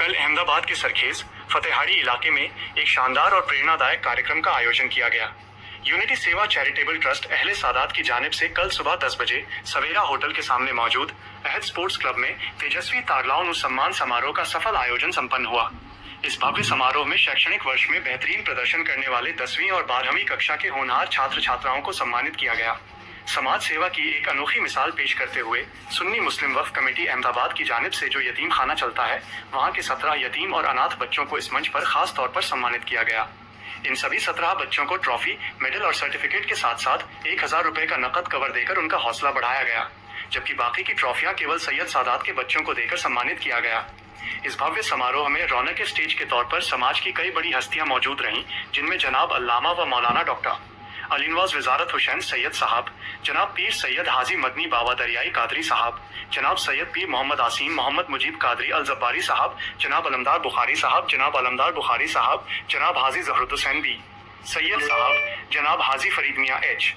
कल अहमदाबाद के सरखेज फतेहाड़ी इलाके में एक शानदार और प्रेरणादायक कार्यक्रम का आयोजन किया गया। यूनिटी सेवा चैरिटेबल ट्रस्ट अहले सादात की जानिब से कल सुबह 10 बजे सवेरा होटल के सामने मौजूद अहद स्पोर्ट्स क्लब में तेजस्वी तारलाउन सम्मान समारोह का सफल आयोजन संपन्न हुआ। इस भव्य समारोह में शैक्षणिक वर्ष में बेहतरीन प्रदर्शन करने वाले 10वीं और 12वीं कक्षा के होनहार छात्र छात्राओं को सम्मानित किया गया। समाज सेवा की एक अनोखी मिसाल पेश करते हुए सुन्नी मुस्लिम वक्फ कमेटी अहमदाबाद की जानिब से जो यतीम खाना चलता है, वहां के 17 यतीम और अनाथ बच्चों को इस मंच पर खास तौर पर सम्मानित किया गया। इन सभी 17 बच्चों को ट्रॉफी, मेडल और सर्टिफिकेट के साथ साथ 1000 रुपए का नकद कवर देकर उनका हौसला बढ़ाया गया, जबकि बाकी की ट्रॉफियां केवल सैयद सादात के बच्चों को देकर सम्मानित किया गया। इस भव्य समारोह में रौनक के स्टेज के तौर पर समाज की कई बड़ी हस्तियां मौजूद रहीं, जिनमें जनाब अल्लामा व मौलाना डॉक्टर अलीनवाज वजारत हुसैन सैयद साहब, जनाब पीर सैयद हाजी मदनी बाबा दरियाई कादरी साहब, जनाब सैयद पीर मोहम्मद आसीम मोहम्मद मुजीब कादरी अल जब्बारी साहब, जनाब अलमदार बुखारी साहब, जनाब अलमदार बुखारी साहब, जनाब हाजी जहरुद हुसैन बी सैयद साहब, जनाब हाजी फरीद मियाँ एच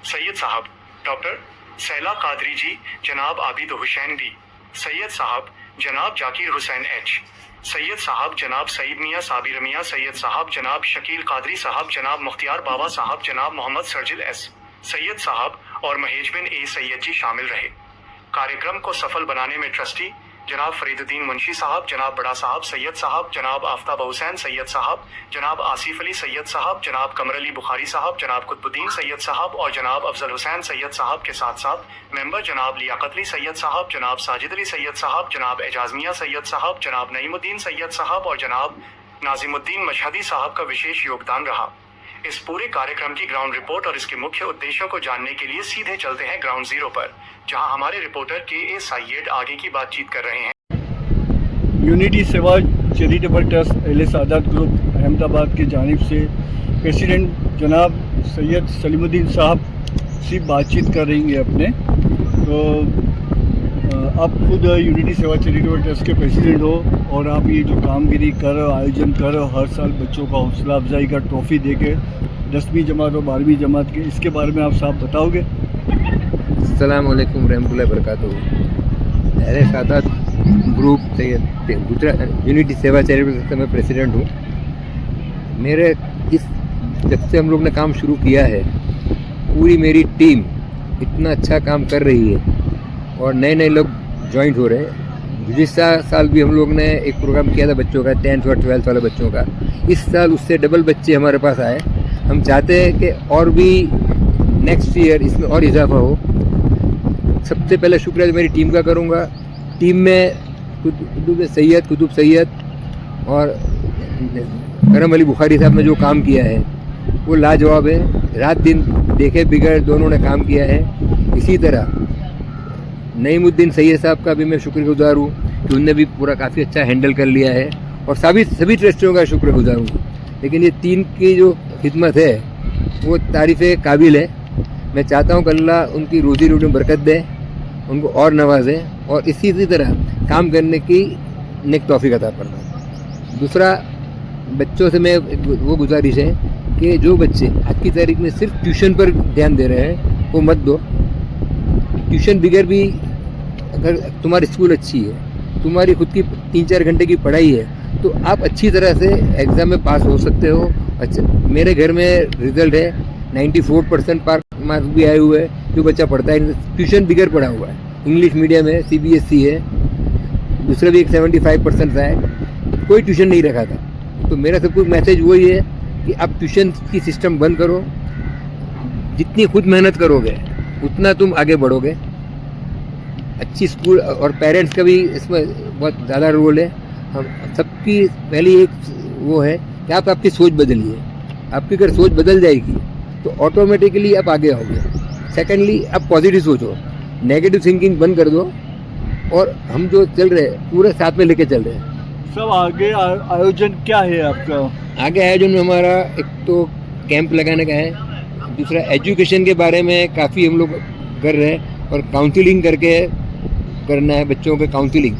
सैयद साहब, डॉक्टर सैला कादरी जी, जनाब आबिद हुसैन बी सैयद साहब, जनाब जाकिर हुसैन एच सैयद साहब, जनाब सईद मियाँ साबिर मियाँ सैयद साहब, जनाब शकील कादरी साहब, जनाब मुख्तियार बाबा साहब, जनाब मोहम्मद सरजिल एस सैयद साहब और महेजबिन ए सैयद जी शामिल रहे। कार्यक्रम को सफल बनाने में ट्रस्टी जनाब फरीदुद्दीन मुंशी साहब, जनाब बड़ा साहब सैयद साहब, जनाब आफ्ताब हुसैन सैयद साहब, जनाब आसिफ अली सैयद साहब, जनाब कमर अली बुखारी साहब, जनाब कुतुबुद्दीन सैयद साहब और जनाब अफजल हुसैन सैयद साहब के साथ साथ मेंबर जनाब लियाकत अली सैयद साहब, जनाब साजिद अली सैयद साहब, जनाब एजाजमिया सैयद साहब, जनाब नईमुद्दीन सैयद साहब और जनाब नाजिमुद्दीन मशहदी साहब का विशेष योगदान रहा। इस पूरे कार्यक्रम की ग्राउंड रिपोर्ट और इसके मुख्य उद्देश्यों को जानने के लिए सीधे चलते हैं ग्राउंड जीरो पर, जहां हमारे रिपोर्टर के सैयद आगे की बातचीत कर रहे हैं। यूनिटी सेवा चैरिटेबल ट्रस्ट अहले सादात ग्रुप अहमदाबाद की जानिब से प्रेसिडेंट जनाब सैयद सलीमुद्दीन साहब से बातचीत कर रही है अपने। तो आप खुद यूनिटी सेवा चैरिटेबल ट्रस्ट के प्रेसिडेंट हो और आप ये जो कामगिरी कर रहे हो, आयोजन कर रहे हो, हर साल बच्चों का हौसला अफजाई का ट्रॉफ़ी दे के 10वीं जमात और 12वीं जमात के, इसके बारे में आप साहब बताओगे? अस्सलाम वालेकुम रहमतुल्लाहि व बरकातुहू। अहले सादात ग्रुप से गुजरात यूनिटी सेवा चैरिटेबल ट्रस्ट में प्रेसिडेंट हूँ। मेरे जब से हम लोग ने काम शुरू किया है, पूरी मेरी टीम इतना अच्छा काम कर रही है और नए नए लोग जॉइंट हो रहे हैं। गुज़िश्ता साल भी हम लोग ने एक प्रोग्राम किया था बच्चों का, 10th और 12th वाले बच्चों का। इस साल उससे डबल बच्चे हमारे पास आए। हम चाहते हैं कि और भी नेक्स्ट ईयर इसमें और इजाफा हो। सबसे पहले शुक्रिया मेरी टीम का करूँगा। टीम में कुतुब सैयद और करम अली बुखारी साहब ने जो काम किया है वो लाजवाब है। रात दिन देखे बिगड़ दोनों ने काम किया है। इसी तरह नईमुद्दीन सैयद साहब का भी मैं शुक्रगुजार हूँ कि उनने भी पूरा काफ़ी अच्छा हैंडल कर लिया है और सभी ट्रस्टियों का शुक्रगुजार हूँ। लेकिन ये तीन की जो खिदमत है वो तारीफ़ काबिल है। मैं चाहता हूँ कि अल्लाह उनकी रोज़ी रोटी में बरकत दे, उनको और नवाजें और इसी तरह काम करने की नेक तौफीक अता फरमाए। दूसरा, बच्चों से मैं वो गुजारिश है कि जो बच्चे आज की तारीख में सिर्फ ट्यूशन पर ध्यान दे रहे हैं वो मत दो। ट्यूशन बगैर भी अगर तुम्हारी स्कूल अच्छी है, तुम्हारी खुद की 3-4 घंटे की पढ़ाई है, तो आप अच्छी तरह से एग्ज़ाम में पास हो सकते हो। अच्छा, मेरे घर में रिज़ल्ट है 94% मार्क्स भी आए हुए हैं। जो बच्चा पढ़ता है ट्यूशन बगैर पढ़ा हुआ है, इंग्लिश मीडियम है, CBSE है, दूसरे भी एक 75% आए, कोई ट्यूशन नहीं रखा था। तो मेरा सब कुछ मैसेज वही है कि आप ट्यूशन की सिस्टम बंद करो। जितनी खुद मेहनत करोगे उतना तुम आगे बढ़ोगे। अच्छी स्कूल और पेरेंट्स का भी इसमें बहुत ज़्यादा रोल है। हम सबकी पहली एक वो है कि आप आपकी सोच बदलिए। आपकी अगर सोच बदल जाएगी तो ऑटोमेटिकली आप आगे आओगे। सेकेंडली, आप पॉजिटिव सोचो, नेगेटिव थिंकिंग बंद कर दो और हम जो चल रहे हैं पूरे साथ में लेके चल रहे हैं। सब आगे आयोजन क्या है आपका? आगे आयोजन में हमारा एक तो कैंप लगाने का है, दूसरा एजुकेशन के बारे में काफ़ी हम लोग कर रहे हैं और काउंसलिंग करके करना है बच्चों के काउंसलिंग,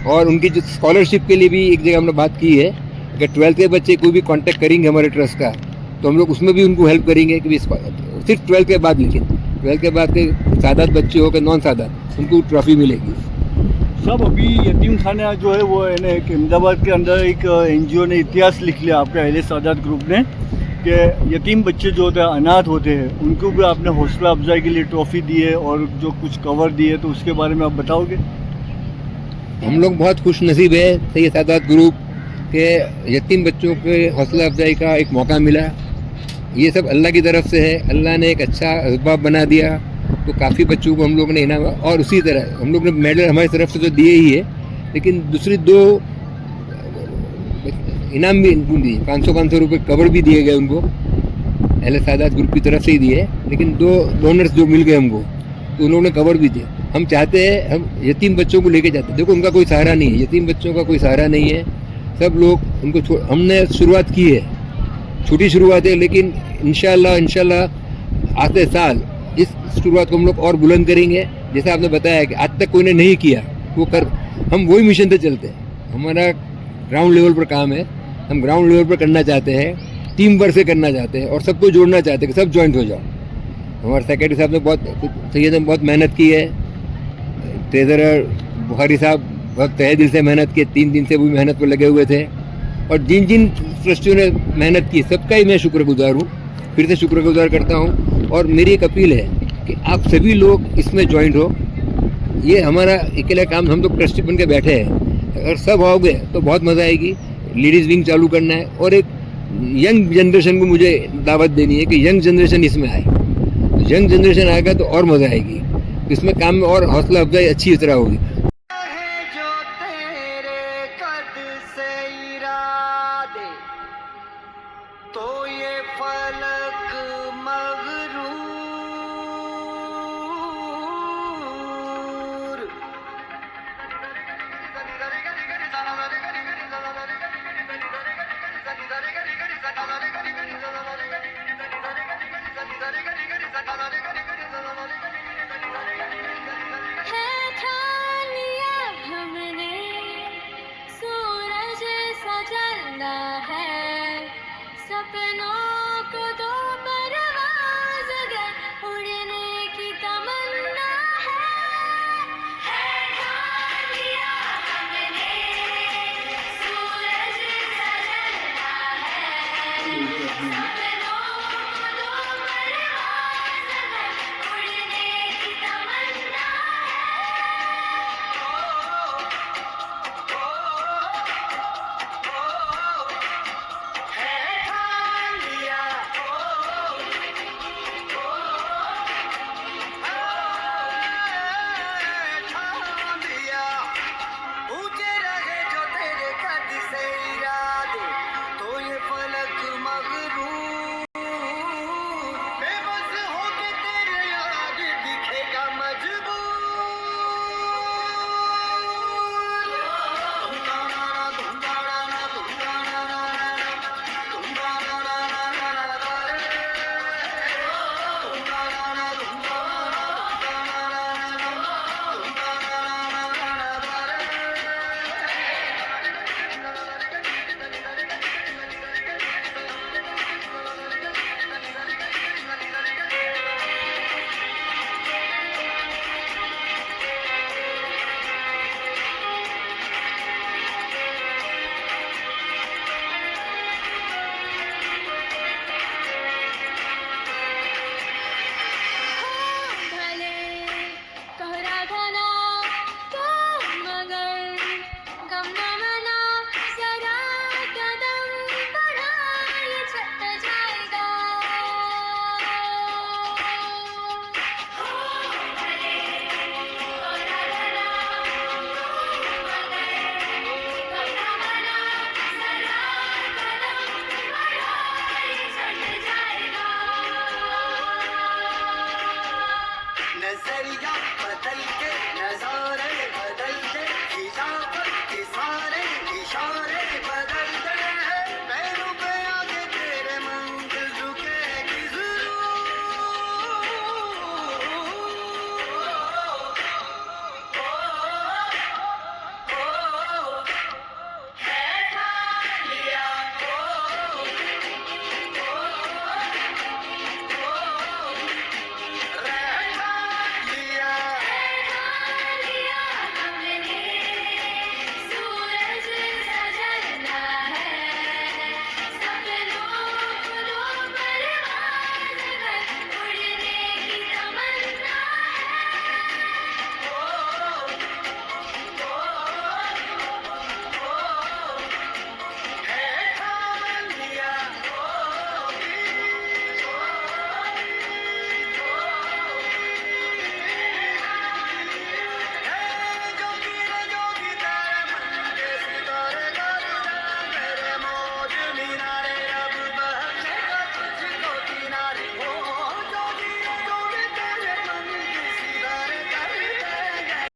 और उनकी जो स्कॉलरशिप के लिए भी एक जगह हमने बात की है कि 12th के बच्चे कोई भी कांटेक्ट करेंगे हमारे ट्रस्ट का तो हम लोग उसमें भी उनको हेल्प करेंगे कि सिर्फ 12th के बाद लिखें। 12th के बाद के सादात बच्चे हो के नॉन सादात, उनको ट्रॉफी मिलेगी। साहब अभी यतीम खाना जो है वो है ना एक अहमदाबाद के अंदर एक एनजीओ ने इतिहास लिख लिया आपके अहले सादात ग्रुप ने कि यतीम बच्चे जो होते हैं अनाथ होते हैं उनको भी आपने हौसला अफजाई के लिए ट्रॉफी दी है और जो कुछ कवर दिए तो उसके बारे में आप बताओगे। हम लोग बहुत खुश नसीब है सैयद सादात ग्रुप के यतीम बच्चों के हौसला अफजाई का एक मौका मिला। ये सब अल्लाह की तरफ से है, अल्लाह ने एक अच्छा असबाब बना दिया तो काफ़ी बच्चों को हम लोग ने इनाम, और उसी तरह हम लोग ने मेडल हमारी तरफ से तो दिए ही है, लेकिन दूसरी 2 इनाम भी इनको दिए, 500 रुपये कवर भी दिए गए उनको, अहले सादात ग्रुप की तरफ से ही दिए, लेकिन 2 डोनर्स जो मिल गए हमको तो उन्होंने कवर भी दिए। हम चाहते हैं हम यतीम बच्चों को लेके जाते हैं, देखो उनका कोई सहारा नहीं है, यतीम बच्चों का कोई सहारा नहीं है, सब लोग उनको हमने शुरुआत की है, छोटी शुरुआत है, लेकिन इंशाल्लाह आते साल इस शुरुआत को हम लोग और बुलंद करेंगे। जैसे आपने बताया कि आज तक कोई ने नहीं किया वो कर, हम वही मिशन पे चलते हैं, हमारा ग्राउंड लेवल पर काम है, हम ग्राउंड लेवल पर करना चाहते हैं, टीम वर्क से करना चाहते हैं और सबको जोड़ना चाहते हैं कि सब ज्वाइंट हो जाओ। हमारे सेक्रेटरी साहब ने सैयद ने बहुत मेहनत की है, ट्रेजरर बुखारी साहब बहुत तहे दिल से मेहनत की, 3 दिन से वो मेहनत पर लगे हुए थे, और जिन जिन ट्रस्टियों ने मेहनत की सबका ही मैं शुक्रगुजार हूँ, फिर से शुक्रगुजार करता हूँ। और मेरी एक अपील है कि आप सभी लोग इसमें ज्वाइंट हो, ये हमारा अकेला काम, हम लोग ट्रस्टी बन के बैठे हैं, अगर सब आओगे तो बहुत मज़ा आएगी। लेडीज़ विंग चालू करना है और एक यंग जनरेशन को मुझे दावत देनी है कि यंग जनरेशन इसमें आए, तो यंग जनरेशन आएगा तो और मज़ा आएगी, इसमें काम में और हौसला अफजाई अच्छी तरह होगी।